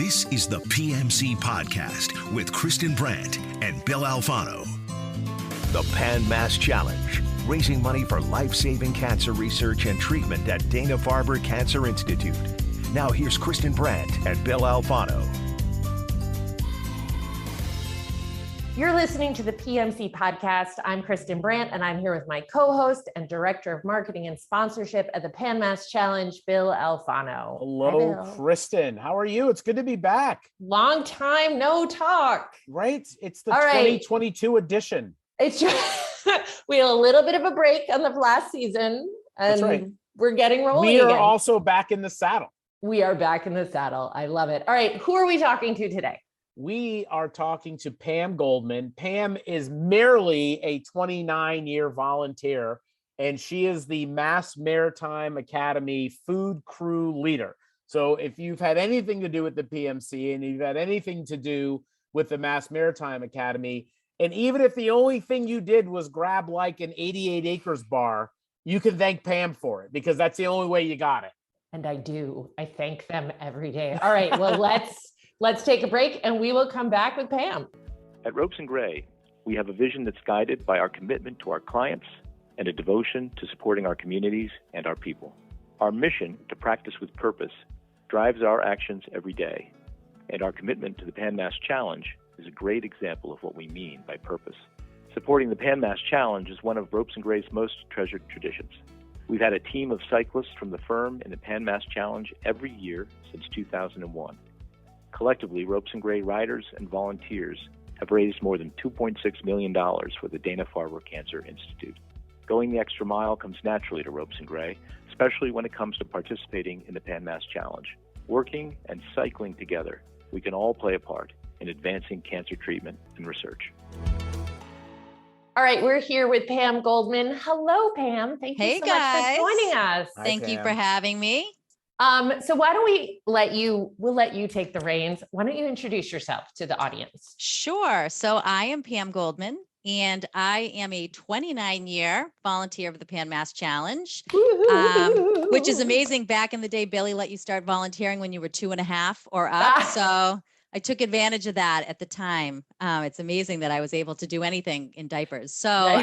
This is the PMC Podcast with Kristin Brandt and Bill Alfano. The Pan Mass Challenge, raising money for life-saving cancer research and treatment at Dana-Farber Cancer Institute. Now here's Kristin Brandt and Bill Alfano. You're listening to the PMC Podcast. I'm Kristin Brandt, and I'm here with my co-host and Director of Marketing and Sponsorship at the Pan Mass Challenge, Bill Alfano. Hello, Bill. Kristin. How are you? It's good to be back. Long time no talk. Right? It's the 2022 edition. It's we had a little bit of a break on the last season, and we're getting rolling We are again. also back in the saddle. We are back in the saddle. I love it. All right, who are we talking to today? We are talking to Pam Goldman. Pam is merely a 29-year volunteer, and she is the Mass Maritime Academy food crew leader. So if you've had anything to do with the PMC and you've had anything to do with the Mass Maritime Academy, and even if the only thing you did was grab like an 88 acres bar, you can thank Pam for it because that's the only way you got it. And I do. I thank them every day. All right, well, let's take a break and we will come back with Pam. At Ropes and Gray, we have a vision that's guided by our commitment to our clients and a devotion to supporting our communities and our people. Our mission to practice with purpose drives our actions every day, and our commitment to the Pan Mass Challenge is a great example of what we mean by purpose. Supporting the Pan Mass Challenge is one of Ropes and Gray's most treasured traditions. We've had a team of cyclists from the firm in the Pan Mass Challenge every year since 2001. Collectively, Ropes and Gray riders and volunteers have raised more than $2.6 million for the Dana-Farber Cancer Institute. Going the extra mile comes naturally to Ropes and Gray, especially when it comes to participating in the Pan Mass Challenge. Working and cycling together, we can all play a part in advancing cancer treatment and research. All right, we're here with Pam Goldman. Hello, Pam. Thank you so much for joining us. Hi, Thank you Pam. for having me. So why don't we'll let you take the reins. Why don't you introduce yourself to the audience? Sure. So I am Pam Goldman, and I am a 29-year volunteer of the Pan Mass Challenge, which is amazing. Back in the day, Billy let you start volunteering when you were 2.5 or up. So I took advantage of that at the time. It's amazing that I was able to do anything in diapers. So,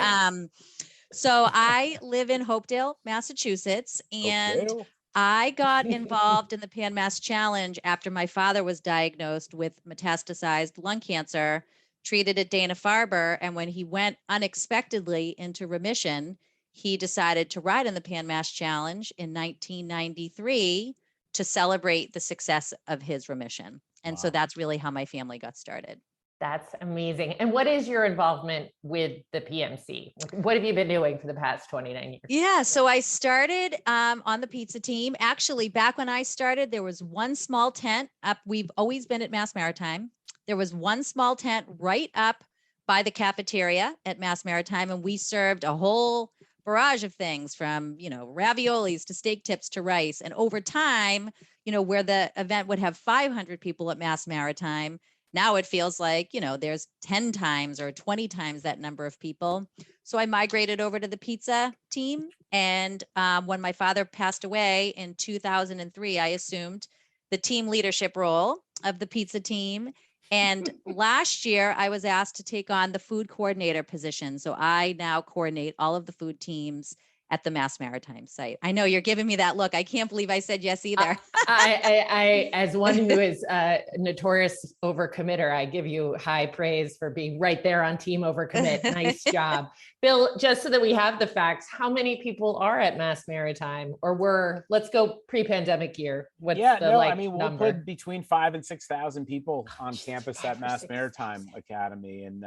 so I live in Hopedale, Massachusetts, and I got involved in the Pan Mass Challenge after my father was diagnosed with metastasized lung cancer, treated at Dana-Farber. And when he went unexpectedly into remission, he decided to ride in the Pan Mass Challenge in 1993 to celebrate the success of his remission. And so that's really how my family got started. That's amazing. And what is your involvement with the PMC? What have you been doing for the past 29 years? Yeah, so I started on the pizza team. Actually, back when I started, there was one small tent up. We've always been at Mass Maritime. There was one small tent right up by the cafeteria at Mass Maritime, and we served a whole barrage of things from, raviolis to steak tips to rice. And over time, where the event would have 500 people at Mass Maritime, now it feels like, there's 10 times or 20 times that number of people. So I migrated over to the pizza team. And when my father passed away in 2003, I assumed the team leadership role of the pizza team. And last year I was asked to take on the food coordinator position. So I now coordinate all of the food teams at the Mass Maritime site. I know you're giving me that look. I can't believe I said yes either. I as one who is a notorious overcommitter, I give you high praise for being right there on team overcommit. Nice job. Bill, just so that we have the facts, how many people are at Mass Maritime, or let's go pre-pandemic year. What's we'll number? put between 5,000 and 6,000 people on campus at Mass Maritime Academy. And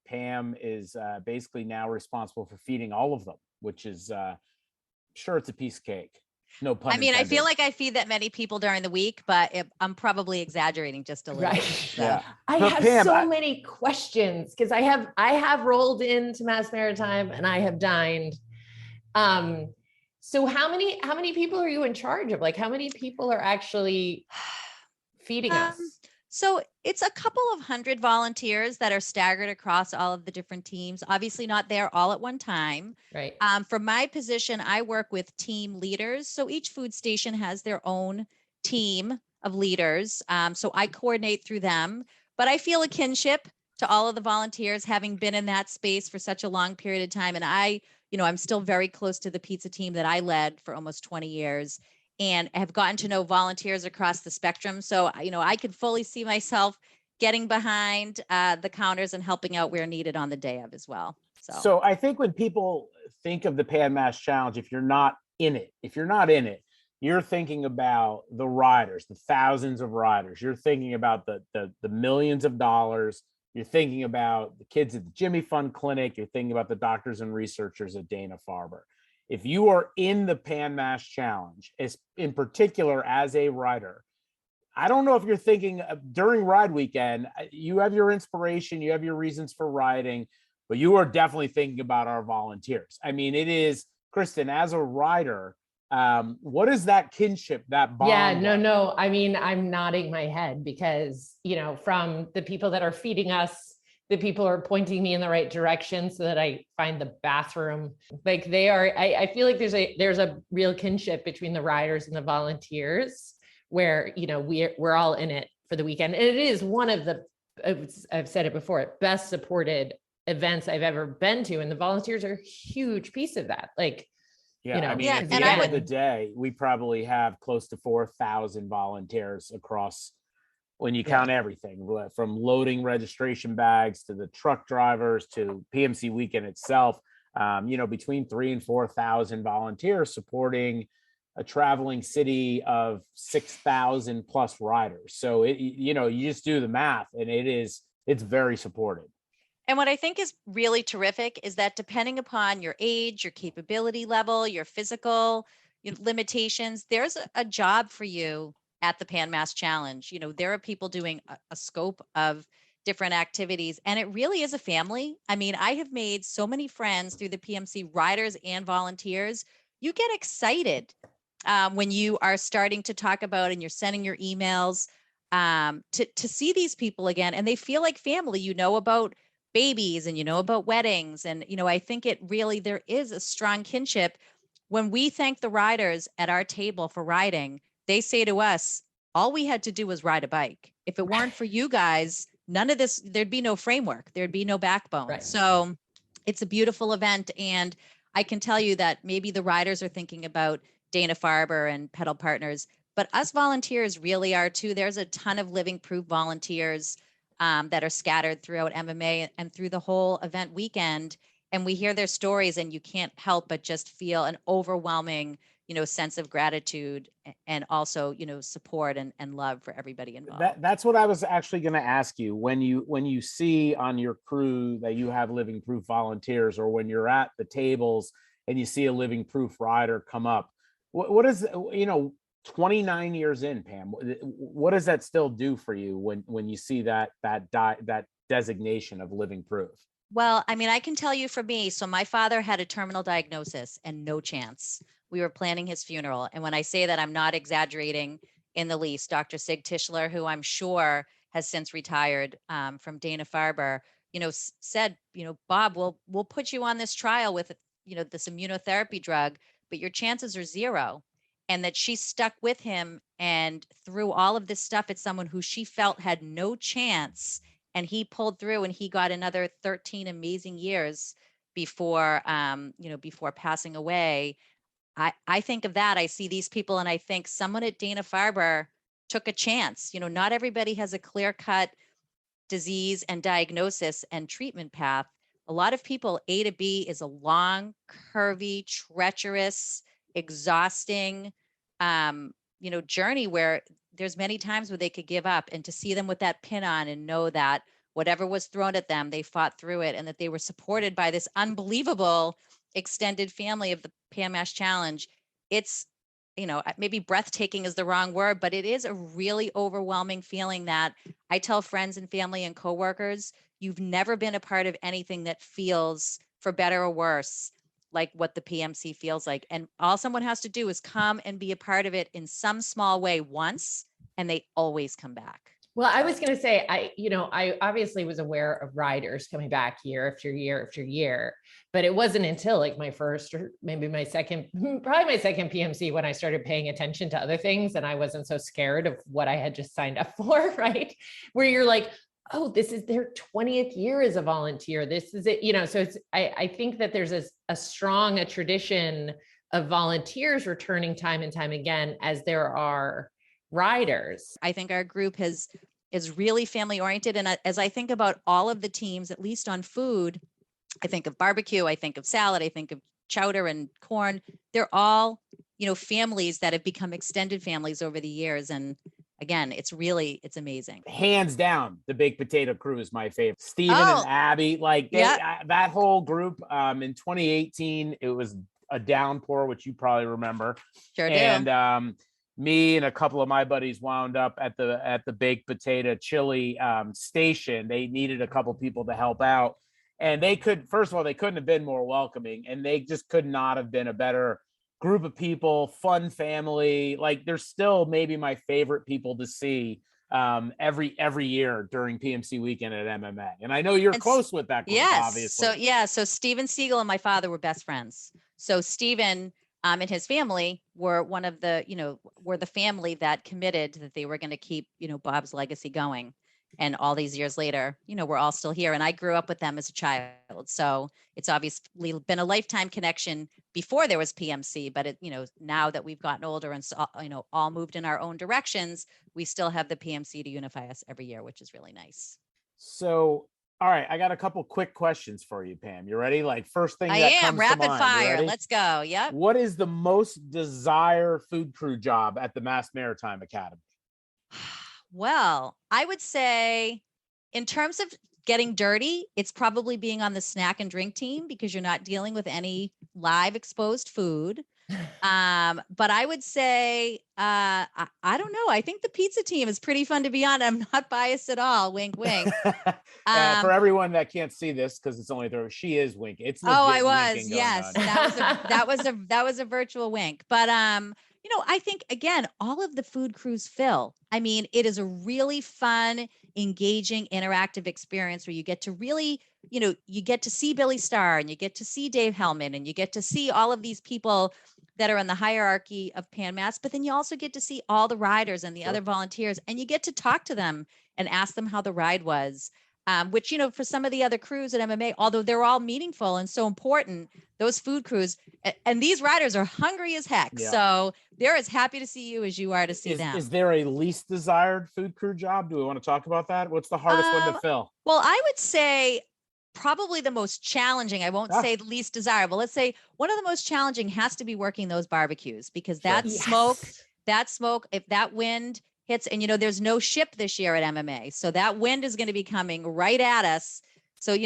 Pam is basically now responsible for feeding all of them, which is sure it's a piece of cake. No pun intended. I feel like I feed that many people during the week, but I'm probably exaggerating just a little. Right. So. Yeah. I have so many questions because I have rolled into Mass Maritime and I have dined. So how many people are you in charge of? Like how many people are actually feeding us? So it's a couple of hundred volunteers that are staggered across all of the different teams, obviously not there all at one time. Right. For my position, I work with team leaders. So each food station has their own team of leaders. So I coordinate through them, but I feel a kinship to all of the volunteers, having been in that space for such a long period of time. And I'm still very close to the pizza team that I led for almost 20 years and have gotten to know volunteers across the spectrum. So, I could fully see myself getting behind the counters and helping out where needed on the day of as well. So I think when people think of the Pan Mass Challenge, if you're not in it, you're thinking about the riders, the thousands of riders. You're thinking about the millions of dollars. You're thinking about the kids at the Jimmy Fund Clinic. You're thinking about the doctors and researchers at Dana-Farber. If you are in the Pan Mass Challenge, in particular as a rider, I don't know if you're thinking during ride weekend, you have your inspiration, you have your reasons for riding, but you are definitely thinking about our volunteers. I mean, it is, Kristin, as a rider, what is that kinship, that bond? Yeah, no. I mean, I'm nodding my head because, from the people that are feeding us, the people are pointing me in the right direction so that I find the bathroom. Like they are, I feel like there's a real kinship between the riders and the volunteers where, we're all in it for the weekend. And it is one of the, I've said it before, best supported events I've ever been to. And the volunteers are a huge piece of that. Like, at the end of the day, we probably have close to 4,000 volunteers across, when you count everything from loading registration bags to the truck drivers to PMC weekend itself, between 3,000 and 4,000 volunteers supporting a traveling city of 6,000 plus riders. So you just do the math and it's very supported. And what I think is really terrific is that depending upon your age, your capability level, your physical limitations, there's a job for you at the Pan Mass Challenge. There are people doing a scope of different activities, and it really is a family. I mean, I have made so many friends through the PMC riders and volunteers. You get excited when you are starting to talk about and you're sending your emails to see these people again, and they feel like family. About babies and about weddings, and I think there is a strong kinship. When we thank the riders at our table for riding, they say to us, all we had to do was ride a bike. If it weren't for you guys, none of this, there'd be no framework, there'd be no backbone. Right. So it's a beautiful event. And I can tell you that maybe the riders are thinking about Dana-Farber and Pedal Partners, but us volunteers really are too. There's a ton of living proof volunteers that are scattered throughout MMA and through the whole event weekend. And we hear their stories and you can't help but just feel an overwhelming, sense of gratitude and also, support and love for everybody involved. That's what I was actually going to ask you. When you see on your crew that you have living proof volunteers, or when you're at the tables and you see a living proof rider come up, what is, 29 years in, Pam, what does that still do for you when you see that designation of living proof? Well, I mean, I can tell you for me, so my father had a terminal diagnosis and no chance. We were planning his funeral. And when I say that, I'm not exaggerating in the least. Dr. Sig Tischler, who I'm sure has since retired from Dana-Farber, said, Bob, we'll put you on this trial with, this immunotherapy drug, but your chances are zero. And that she stuck with him and through all of this stuff, it's someone who she felt had no chance. And he pulled through and he got another 13 amazing years before passing away. I think of that. I see these people and I think someone at Dana-Farber took a chance. Not everybody has a clear-cut disease and diagnosis and treatment path. A lot of people, A to B is a long, curvy, treacherous, exhausting, journey where there's many times where they could give up, and to see them with that pin on and know that whatever was thrown at them, they fought through it and that they were supported by this unbelievable extended family of the Pan Mass Challenge. It's, maybe breathtaking is the wrong word, but it is a really overwhelming feeling that I tell friends and family and coworkers, you've never been a part of anything that feels, for better or worse, like what the PMC feels like. And all someone has to do is come and be a part of it in some small way once, and they always come back. Well, I was going to say, I obviously was aware of riders coming back year after year after year, but it wasn't until like my first, or maybe my second, probably my second PMC when I started paying attention to other things. And I wasn't so scared of what I had just signed up for, right? Where you're like, oh, this is their 20th year as a volunteer. This is it, so it's, I think that there's a strong tradition of volunteers returning time and time again, as there are riders. I think our group is really family oriented. And as I think about all of the teams, at least on food, I think of barbecue, I think of salad, I think of chowder and corn. They're all, families that have become extended families over the years. And again, it's amazing. Hands down, the baked potato crew is my favorite. Steven and Abby, that whole group in 2018, it was a downpour, which you probably remember. Sure do. And me and a couple of my buddies wound up at the baked potato chili station. They needed a couple people to help out, and they couldn't have been more welcoming, and they just could not have been a better group of people, fun family. Like, they're still maybe my favorite people to see every year during PMC weekend at MMA. And I know you're close with that group, obviously. So Steven Siegel and my father were best friends. So Steven and his family were were the family that committed that they were going to keep, Bob's legacy going. And all these years later, we're all still here. And I grew up with them as a child. So it's obviously been a lifetime connection before there was PMC, but now that we've gotten older and, all moved in our own directions, we still have the PMC to unify us every year, which is really nice. So, all right, I got a couple quick questions for you, Pam. You ready? Like, first thing I comes rapid to mind. fire. Let's go. Yep. What is the most desired food crew job at the Mass Maritime Academy? Well, I would say in terms of getting dirty, it's probably being on the snack and drink team, because you're not dealing with any live exposed food. But I would say, I don't know. I think the pizza team is pretty fun to be on. I'm not biased at all. Wink, wink. For everyone that can't see this, because it's only there, she is winking. It's legit. Oh, I was. Yes, on. that was a virtual wink. But I think again, all of the food crews fill. I mean, it is a really fun, engaging, interactive experience where you get to really, you get to see Billy Starr, and you get to see Dave Hellman, and you get to see all of these people that are in the hierarchy of PanMass, but then you also get to see all the riders and the other volunteers, and you get to talk to them and ask them how the ride was. Which, for some of the other crews at MMA, although they're all meaningful and so important, those food crews and these riders are hungry as heck. Yeah. So they're as happy to see you as you are to see them. Is there a least desired food crew job? Do we want to talk about that? What's the hardest one to fill? Well, I would say probably the most challenging. I won't say the least desirable. Let's say one of the most challenging has to be working those barbecues, because that smoke, if that wind hits, and there's no ship this year at MMA, so that wind is going to be coming right at us. So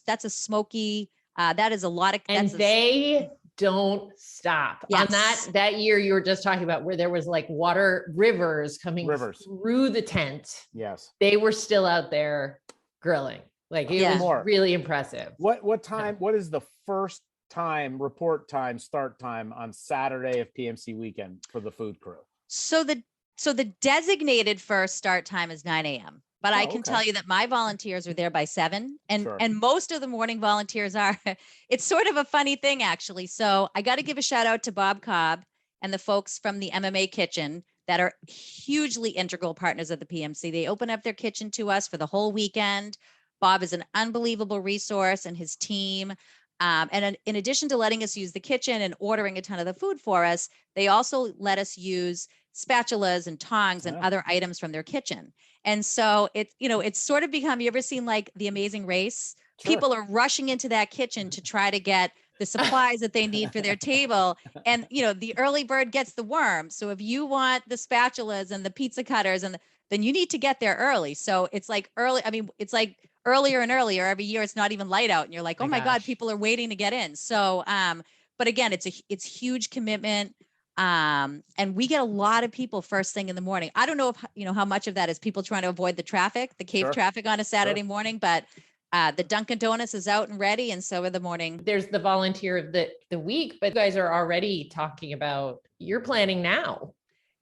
that's a smoky. That is a lot of. And they don't stop. Yes. On that year you were just talking about, where there was like rivers coming through the tent. Yes, they were still out there grilling. Like, it was really impressive. What time? What is the first time report time, start time on Saturday of PMC weekend for the food crew? So the designated first start time is 9 a.m. But I can tell you that my volunteers are there by 7, and most of the morning volunteers are. It's sort of a funny thing, actually. So I got to give a shout out to Bob Cobb and the folks from the MMA kitchen that are hugely integral partners of the PMC. They open up their kitchen to us for the whole weekend. Bob is an unbelievable resource, and his team. And in addition to letting us use the kitchen and ordering a ton of the food for us, they also let us use spatulas and tongs and other items from their kitchen. And so it's sort of become, you ever seen like The Amazing Race? Sure. People are rushing into that kitchen to try to get the supplies that they need for their table. And, the early bird gets the worm. So if you want the spatulas and the pizza cutters, then you need to get there early. So it's like it's like earlier and earlier every year. It's not even light out, and you're like, oh my God, people are waiting to get in. So, but again, it's huge commitment. And we get a lot of people first thing in the morning. I don't know if, how much of that is people trying to avoid the cave traffic on a Saturday morning, but the Dunkin' Donuts is out and ready. And so in the morning, there's the volunteer of the week, but you guys are already talking about, you're planning now.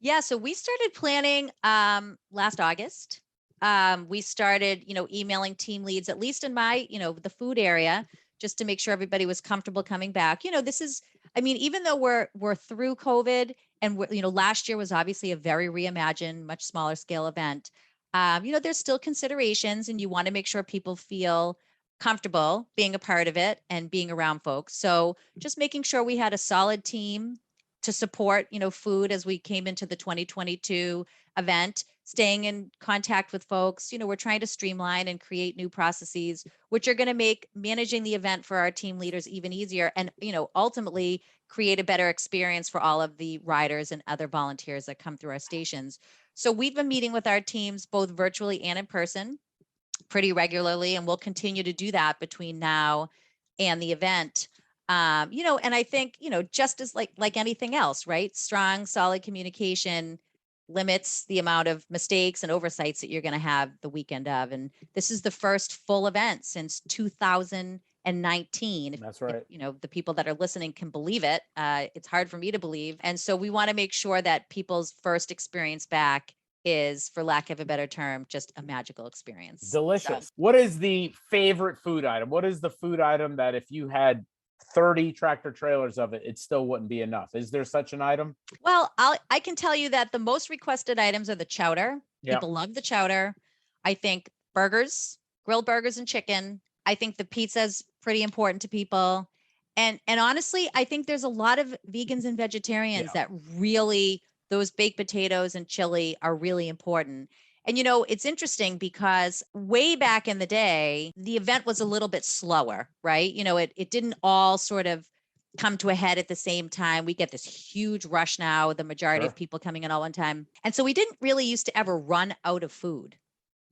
Yeah. So we started planning, last August. we started, emailing team leads, at least in my, the food area, just to make sure everybody was comfortable coming back. Even though we're through COVID and last year was obviously a very reimagined, much smaller scale event. There's still considerations, and you want to make sure people feel comfortable being a part of it and being around folks. So just making sure we had a solid team to support, food as we came into the 2022 event, staying in contact with folks. We're trying to streamline and create new processes, which are going to make managing the event for our team leaders even easier, and, ultimately create a better experience for all of the riders and other volunteers that come through our stations. So we've been meeting with our teams both virtually and in person pretty regularly, and we'll continue to do that between now and the event. And I think, just as like anything else, right? Strong, solid communication limits the amount of mistakes and oversights that you're going to have the weekend of. And this is the first full event since 2019. That's right. If, the people that are listening can believe it. It's hard for me to believe. And so we want to make sure that people's first experience back is, for lack of a better term, just a magical experience. Delicious. So, what is the favorite food item? What is the food item that if you had 30 tractor trailers of it, it still wouldn't be enough? Is there such an item? Well, I can tell you that the most requested items are the chowder. Yep. People love the chowder. I think burgers, grilled burgers and chicken. I think the pizza's pretty important to people. And honestly, I think there's a lot of vegans and vegetarians that really, those baked potatoes and chili are really important. And, it's interesting because way back in the day, the event was a little bit slower, right? It didn't all sort of come to a head at the same time. We get this huge rush now, the majority of people coming in all one time. And so we didn't really used to ever run out of food.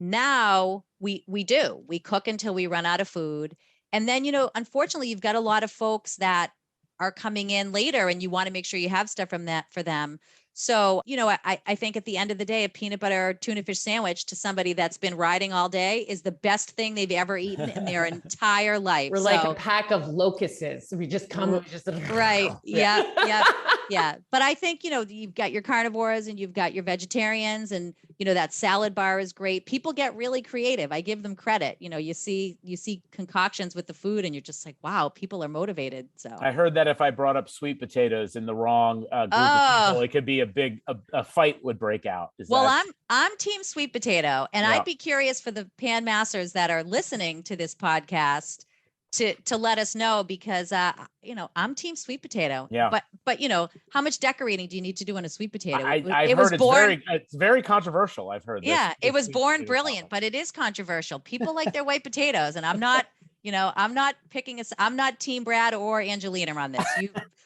Now we do. We cook until we run out of food. And then, unfortunately, you've got a lot of folks that are coming in later, and you want to make sure you have stuff from that for them. So, I think at the end of the day, a peanut butter tuna fish sandwich to somebody that's been riding all day is the best thing they've ever eaten in their entire life. We're like a pack of locusts. We just come, right. Yeah. But I think, you've got your carnivores and you've got your vegetarians, and, that salad bar is great. People get really creative. I give them credit. You see concoctions with the food and you're just like, wow, people are motivated. So I heard that if I brought up sweet potatoes in the wrong group of people, it could be a fight would break out. I'm team sweet potato, and I'd be curious for the Pan Masters that are listening to this podcast to let us know, because I'm team sweet potato. Yeah. But how much decorating do you need to do on a sweet potato? It's very controversial. I've heard. It was born brilliant, but it is controversial. People like their white potatoes, and I'm not. I'm not I'm not team Brad or Angelina on this.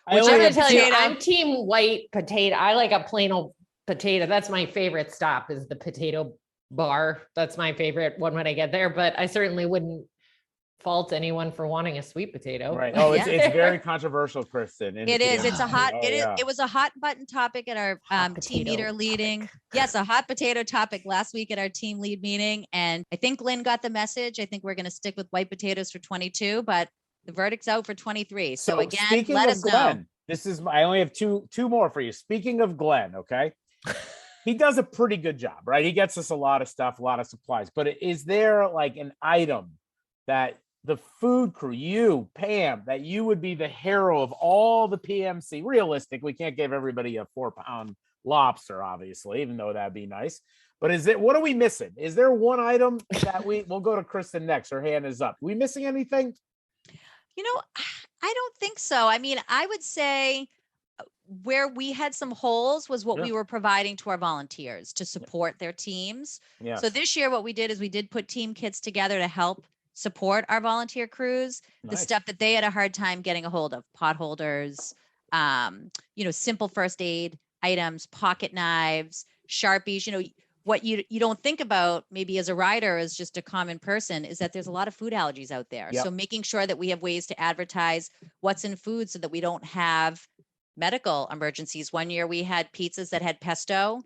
I'm team white potato. I like a plain old potato. That's my favorite stop, is the potato bar. That's my favorite one when I get there, but I certainly wouldn't fault anyone for wanting a sweet potato. Right. Oh, it's very controversial, Kristin. It is. It's a hot, it was a hot button topic at our team leader meeting. Yes, a hot potato topic last week at our team lead meeting. And I think Glenn got the message. I think we're going to stick with white potatoes for 22, but the verdict's out for 23. So again, let us know. I only have two more for you. Speaking of Glenn, okay. He does a pretty good job, right? He gets us a lot of stuff, a lot of supplies, but is there like an item that the food crew, you, Pam, that you would be the hero of all the PMC? Realistic, we can't give everybody a 4-pound lobster, obviously, even though that'd be nice. But what are we missing? Is there one item that we'll go to Kristin next? Her hand is up. Are we missing anything? I don't think so. I mean, I would say where we had some holes was what we were providing to our volunteers to support their teams. Yes. So this year, what we did is we did put team kits together to help support our volunteer crews. Nice. The stuff that they had a hard time getting a hold of: pot holders, simple first aid items, pocket knives, Sharpies. What you don't think about maybe as a rider, as just a common person, is that there's a lot of food allergies out there. Yep. So making sure that we have ways to advertise what's in food so that we don't have medical emergencies. One year we had pizzas that had pesto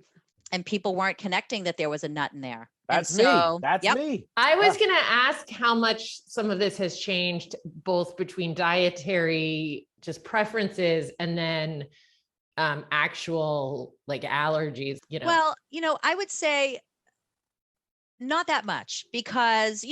and people weren't connecting that there was a nut in there. That's me. I was going to ask how much some of this has changed, both between dietary just preferences and then actual like allergies, Well, I would say Not that much, because,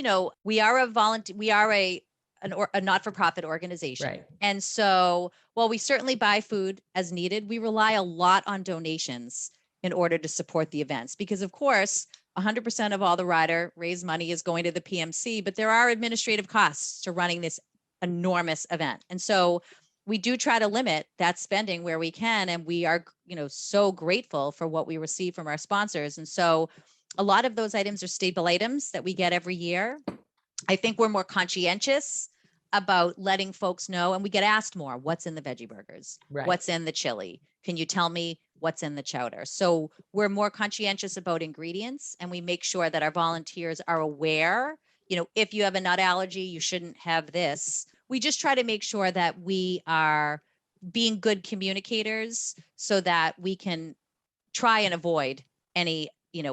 we are a not-for-profit organization. Right. And so while we certainly buy food as needed, we rely a lot on donations in order to support the events, because of course, 100% of all the rider raised money is going to the PMC, but there are administrative costs to running this enormous event. And so we do try to limit that spending where we can. And we are, so grateful for what we receive from our sponsors. And so a lot of those items are staple items that we get every year. I think we're more conscientious about letting folks know, and we get asked more, what's in the veggie burgers? Right. What's in the chili? Can you tell me what's in the chowder? So we're more conscientious about ingredients, and we make sure that our volunteers are aware, if you have a nut allergy, you shouldn't have this. We just try to make sure that we are being good communicators so that we can try and avoid any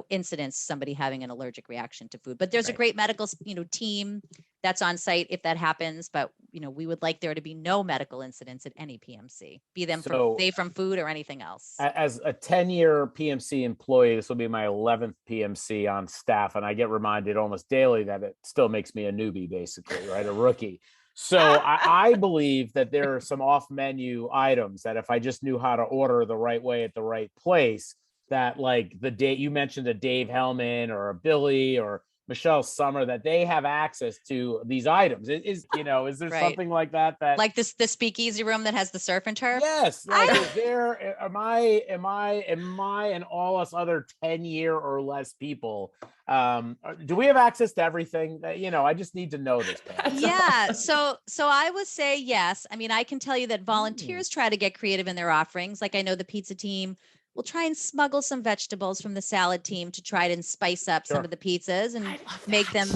incidents, somebody having an allergic reaction to food. But there's a great medical, team that's on site if that happens. But, we would like there to be no medical incidents at any PMC, be them from food or anything else. As a 10-year PMC employee, this will be my 11th PMC on staff. And I get reminded almost daily that it still makes me a newbie, basically, right? A rookie. So I believe that there are some off-menu items that if I just knew how to order the right way at the right place, that like you mentioned a Dave Hellman or a Billy or Michelle Summer, that they have access to these items. Is there Right. something like that? Like the speakeasy room that has the surf and turf? Yes. Like, am I and all us other 10-year or less people, do we have access to everything? I just need to know this. Yeah. So I would say yes. I mean, I can tell you that volunteers try to get creative in their offerings. Like I know the pizza team will try and smuggle some vegetables from the salad team to try and spice up some of the pizzas and make them,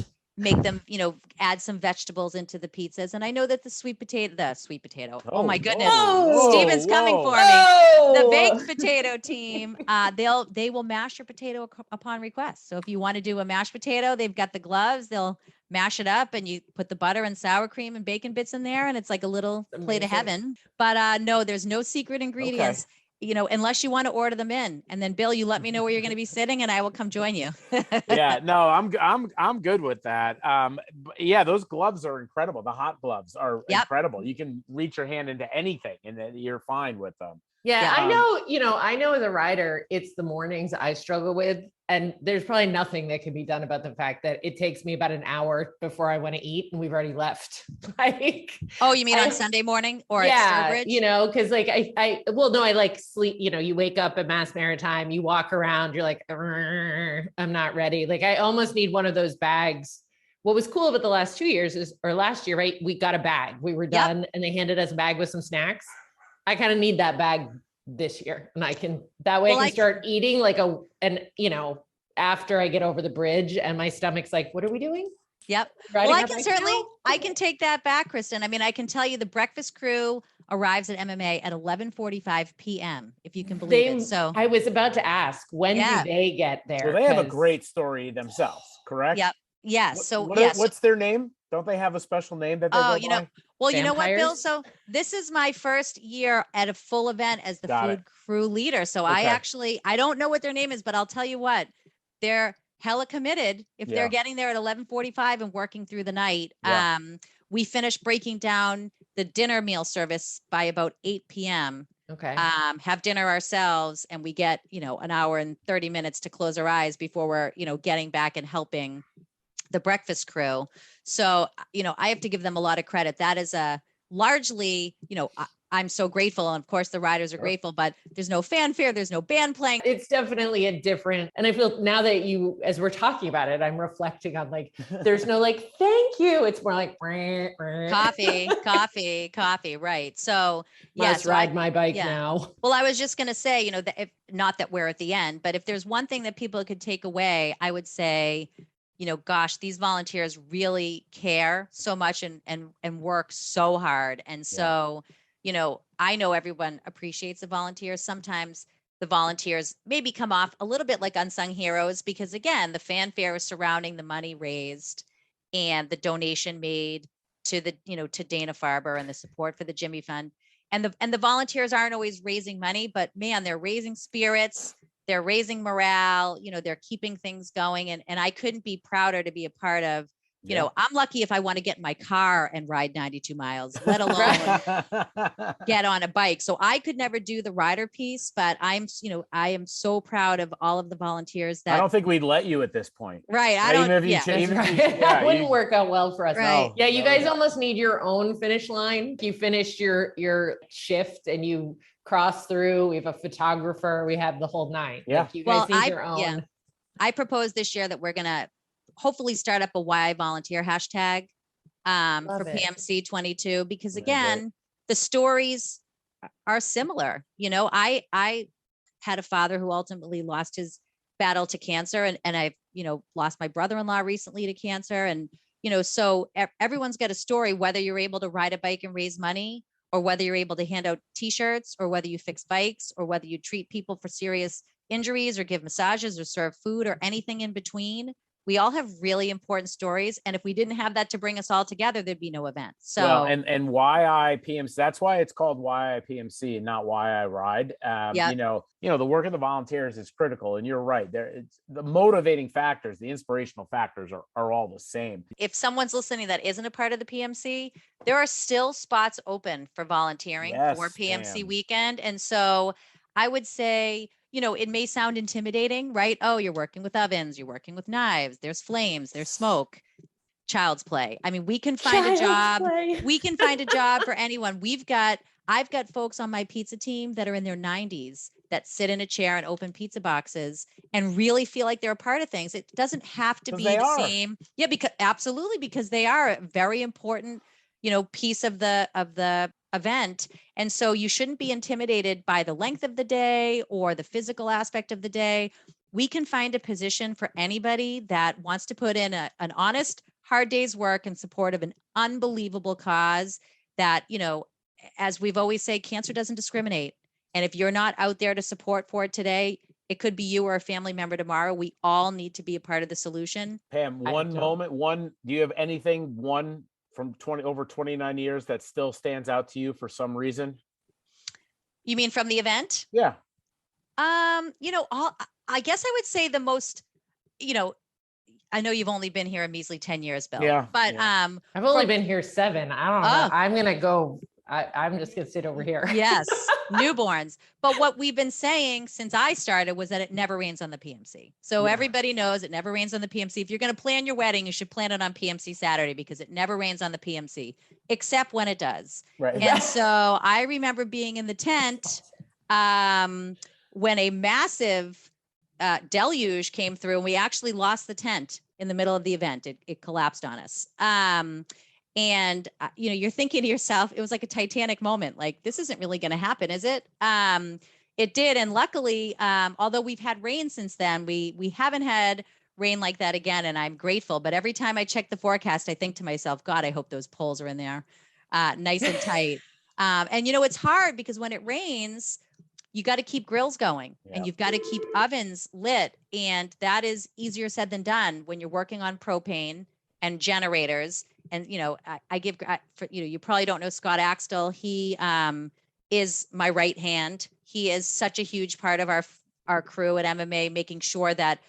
add some vegetables into the pizzas. And I know that the sweet potato. Oh my goodness. Steven's coming for me. The baked potato team, they will mash your potato upon request. So if you want to do a mashed potato, they've got the gloves, they'll mash it up and you put the butter and sour cream and bacon bits in there. And it's like a little plate of heaven, but no, there's no secret ingredients. Okay. Unless you want to order them in, and then Bill, you let me know where you're going to be sitting and I will come join you. Yeah, no, I'm good with that. Yeah, those gloves are incredible. The hot gloves are incredible. You can reach your hand into anything and then you're fine with them. Yeah, I know as a rider, it's the mornings I struggle with. And there's probably nothing that can be done about the fact that it takes me about an hour before I want to eat and we've already left. Oh, you mean on Sunday morning or at Sturbridge? Cause like I like sleep, you wake up at Mass Maritime, you walk around, you're like, I'm not ready. Like I almost need one of those bags. What was cool about the last 2 years last year, right? We got a bag, we were done and they handed us a bag with some snacks. I kind of need that bag this year and I can start eating after I get over the bridge and my stomach's like, what are we doing? Yep. Well, I can take that back, Kristin. I mean, I can tell you the breakfast crew arrives at MMA at 11:45 p.m. if you can believe it. So I was about to ask, when do they get there? Well, they have a great story themselves, correct? Yep. Yes. What's their name? Don't they have a special name that they go by? Well, you know what, Bill? So this is my first year at a full event as the food crew leader. So I don't know what their name is, but I'll tell you what, they're hella committed if they're getting there at 11:45 and working through the night. Yeah. We finish breaking down the dinner meal service by about 8 p.m. Okay. Have dinner ourselves and we get, an hour and 30 minutes to close our eyes before we're, getting back and helping the breakfast crew. So, I have to give them a lot of credit. That is largely, I'm so grateful. And of course the riders are grateful, but there's no fanfare. There's no band playing. It's definitely and I feel now that as we're talking about it, I'm reflecting on there's no thank you. It's more like coffee. Right. So yes, ride my bike now. Well, I was just going to say, that not that we're at the end, but if there's one thing that people could take away, I would say, gosh, these volunteers really care so much and work so hard. And so, I know everyone appreciates the volunteers. Sometimes the volunteers maybe come off a little bit like unsung heroes because again, the fanfare is surrounding the money raised and the donation made to to Dana-Farber and the support for the Jimmy Fund. And the volunteers aren't always raising money, but man, they're raising spirits. they're raising morale, they're keeping things going. And I couldn't be prouder to be a part of, I'm lucky if I want to get in my car and ride 92 miles, let alone get on a bike. So I could never do the rider piece, but I am so proud of all of the volunteers that I don't think we'd let you at this point. Right. That wouldn't work out well for us. Right. No. Yeah. You guys almost need your own finish line. You finished your shift and you cross through. We have a photographer. We have the whole nine. Yeah. Like you guys need your own. Yeah. I propose this year that we're going to hopefully start up a Why Volunteer hashtag for PMC 22, because again, the stories are similar. I had a father who ultimately lost his battle to cancer, and I've, lost my brother-in-law recently to cancer. And, so everyone's got a story, whether you're able to ride a bike and raise money, or whether you're able to hand out t-shirts, or whether you fix bikes, or whether you treat people for serious injuries, or give massages, or serve food, or anything in between. We all have really important stories. And if we didn't have that to bring us all together, there'd be no event. So, well, and why PMC, that's why it's called why PMC and not why I ride. The work of the volunteers is critical. And you're right. It's the motivating factors, the inspirational factors are all the same. If someone's listening that isn't a part of the PMC, there are still spots open for volunteering for PMC weekend. And so I would say, it may sound intimidating, right? Oh, you're working with ovens, you're working with knives, there's flames, there's smoke, child's play. I mean, we can find a job. We can find a job for anyone. I've got folks on my pizza team that are in their 90s that sit in a chair and open pizza boxes and really feel like they're a part of things. It doesn't have to be the same. Yeah, because they are a very important, piece of the event. And so you shouldn't be intimidated by the length of the day or the physical aspect of the day. We can find a position for anybody that wants to put in an honest, hard day's work in support of an unbelievable cause that, as we've always said, cancer doesn't discriminate. And if you're not out there to support for it today, it could be you or a family member tomorrow. We all need to be a part of the solution. Pam, do you have anything, from over 29 years that still stands out to you for some reason? You mean from the event? Yeah. I guess I would say the most, I know you've only been here a measly 10 years, Bill. Yeah. But I've only been here 7. I don't know. I'm going to go. I'm just going to sit over here. Yes. Newborns. But what we've been saying since I started was that it never rains on the PMC. So everybody knows it never rains on the PMC. If you're going to plan your wedding, you should plan it on PMC Saturday, because it never rains on the PMC, except when it does. Right. And so I remember being in the tent when a massive deluge came through, and we actually lost the tent in the middle of the event. It collapsed on us. And, you're thinking to yourself, it was like a Titanic moment. Like, this isn't really going to happen, is it? It did. And luckily, although we've had rain since then, we haven't had rain like that again. And I'm grateful. But every time I check the forecast, I think to myself, God, I hope those poles are in there nice and tight. And, it's hard because when it rains, you got to keep grills going and you've got to keep ovens lit. And that is easier said than done when you're working on propane and generators. And, I give, you probably don't know Scott Axtell. He is my right hand. He is such a huge part of our crew at MMA, making sure that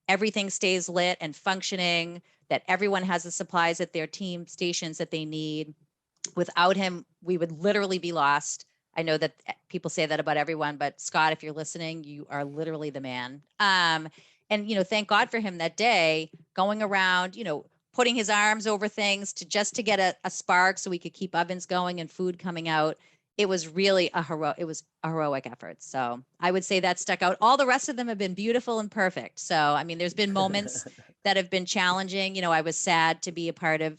everything stays lit and functioning, that everyone has the supplies at their team stations that they need. Without him, we would literally be lost. I know that people say that about everyone, but Scott, if you're listening, you are literally the man. And, thank God for him that day, going around, putting his arms over things to get a spark so we could keep ovens going and food coming out. It was really a heroic effort. So I would say that stuck out. All the rest of them have been beautiful and perfect. So, I mean, there's been moments that have been challenging. I was sad to be a part of,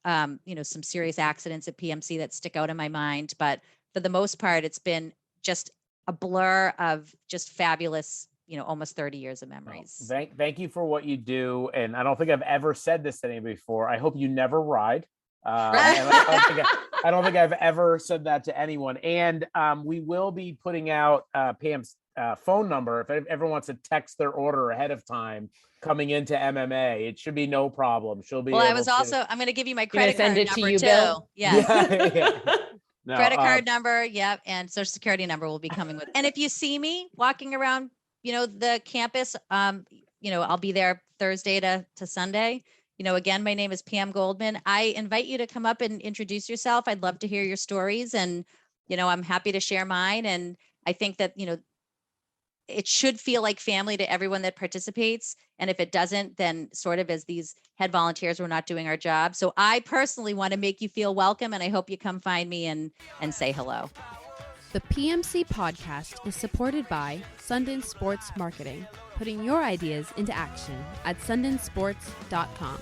some serious accidents at PMC that stick out in my mind. But for the most part, it's been just a blur of just fabulous, almost 30 years of memories. Thank you for what you do. And I don't think I've ever said this to anybody before. I hope you never ride. And I don't think I've ever said that to anyone. And we will be putting out Pam's phone number. If everyone wants to text their order ahead of time coming into MMA, it should be no problem. She'll be. Well, I'm going to give you my credit card number to you, too. Bill? Yeah. No, credit card number. Yep. And social security number will be coming with. And if you see me walking around the campus, I'll be there Thursday to Sunday. Again, my name is Pam Goldman. I invite you to come up and introduce yourself. I'd love to hear your stories, and, I'm happy to share mine. And I think that, it should feel like family to everyone that participates. And if it doesn't, then sort of as these head volunteers, we're not doing our job. So I personally want to make you feel welcome, and I hope you come find me and say hello. The PMC Podcast is supported by Sundin Sports Marketing, putting your ideas into action at sundinsports.com.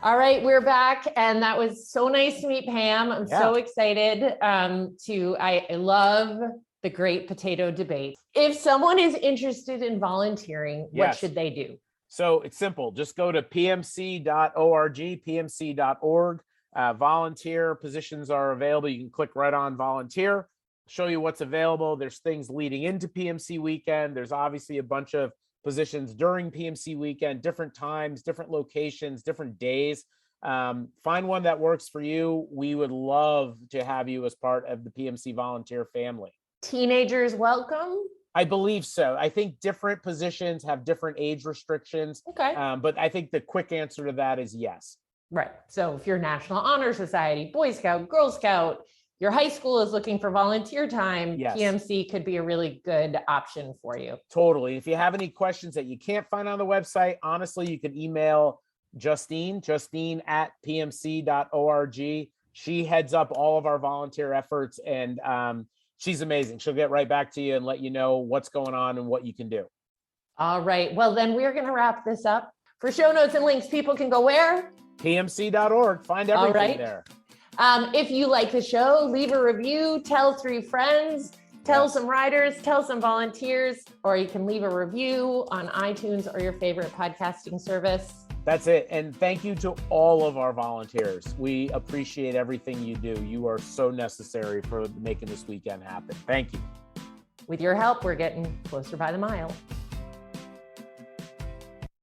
All right, we're back, and that was so nice to meet Pam. I'm so excited I love the great potato debate. If someone is interested in volunteering, what should they do? So it's simple. Just go to pmc.org, pmc.org. Volunteer positions are available. You can click right on volunteer, show you what's available. There's things leading into PMC weekend. There's obviously a bunch of positions during PMC weekend, different times, different locations, different days. Find one that works for you. We would love to have you as part of the PMC volunteer family. Teenagers welcome? I believe so. I think different positions have different age restrictions. Okay. But I think the quick answer to that is yes. Right. So if you're National Honor Society, Boy Scout, Girl Scout, your high school is looking for volunteer time, PMC could be a really good option for you. Totally. If you have any questions that you can't find on the website, honestly, you can email Justine at pmc.org. She heads up all of our volunteer efforts, and she's amazing. She'll get right back to you and let you know what's going on and what you can do. All right. Well, then we're going to wrap this up. For show notes and links, people can go where? pmc.org. Find everything there. If you like the show, leave a review, tell 3 friends, tell some riders, tell some volunteers, or you can leave a review on iTunes or your favorite podcasting service. That's it. And thank you to all of our volunteers. We appreciate everything you do. You are so necessary for making this weekend happen. Thank you. With your help, we're getting closer by the mile.